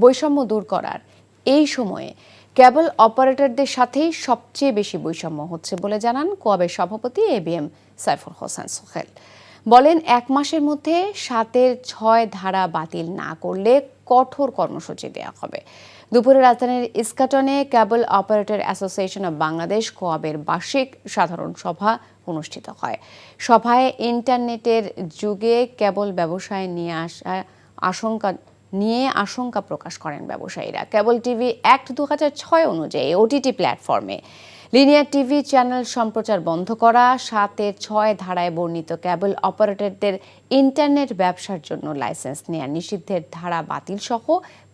বৈষম্য দূর করার এই সময়ে কেবল অপারেটরদের সাথেই সবচেয়ে বেশি বৈষম্য হচ্ছে বলে জানান কোয়াবের সভাপতি ABM সাইফুল হোসেন সোহেল। বলেন, 1 মাসের মধ্যে 7-এর 6 ধারা বাতিল না করলে কঠোর কর্মসূচি দেওয়া হবে। দুপুরে রাজধানীর ইস্কাটনে কেবল অপারেটর অ্যাসোসিয়েশন অব বাংলাদেশ কোয়াবের বার্ষিক সাধারণ সভা অনুষ্ঠিত হয়। সভায় ইন্টারনেটের যুগে কেবল ব্যবসায় নিয়ে আশঙ্কা প্রকাশ করেন ব্যবসায়ীরা। কেবল টিভি অ্যাক্ট 2006 অনুযায়ী OTT প্ল্যাটফর্মে লিনিয়ার টিভি চ্যানেল সম্প্রচার বন্ধ করা, 7-এর 6 ধারায় বর্ণিত কেবল অপারেটরদের ইন্টারনেট ব্যবসার জন্য লাইসেন্স নেওয়া নিষিদ্ধের ধারা বাতিল সহ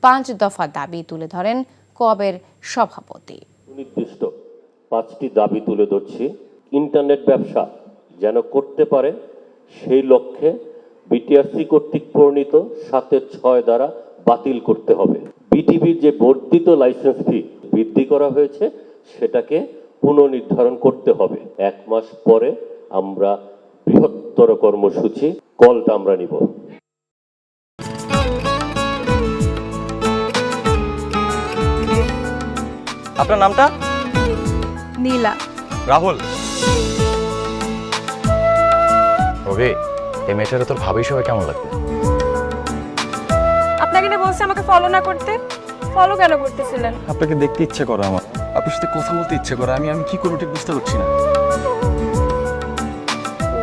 5 দফা দাবি তুলে ধরেন কোয়াবের সভাপতি। নির্দিষ্ট 5টি দাবি তুলে ধরছি। ইন্টারনেট ব্যবসা যেন করতে পারে সেই লক্ষ্যে বিটিআরসি কর্তৃক প্রণীত 7-এর 6 দ্বারা বাতিল করতে হবে। বিটিভির যে বর্ধিত লাইসেন্স ফি বৃদ্ধি করা হয়েছে সেটাকে পুনর্নির্ধারণ করতে হবে। 1 মাস পরে আমরা বৃহত্তর কর্মসূচি কলটা আমরা নিব। আপনার নামটা? নীলা। রাহুল। ওকে, এই মেয়েটারে তোর ভাবি সবাই কেমন লাগবে? আপনাকে না বলছে আমাকে ফলো না করতে? ফলো কেন করতেছিলেন? আপনাকে দেখতে ইচ্ছে করে আমার, আপনার সাথে কথা বলতে ইচ্ছে করে। আমি কি করবো ঠিক বুঝতে পারছি না।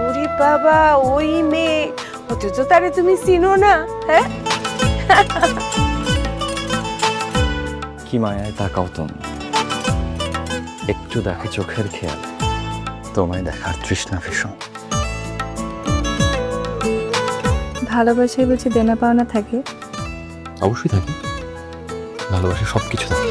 ওরে বাবা, ওই মেয়ে, অথচ তারে তুমি চিনো না? হ্যাঁ, কি মায়ায় তাকাও তুমি, একটু দেখো চোখের খেয়াল, তোমায় দেখার তৃষ্ণা ভীষণ। ভালোবাসায় বুঝি দেনা পাওনা থাকে? অবশ্যই থাকে, ভালোবাসা সবকিছু থাকে।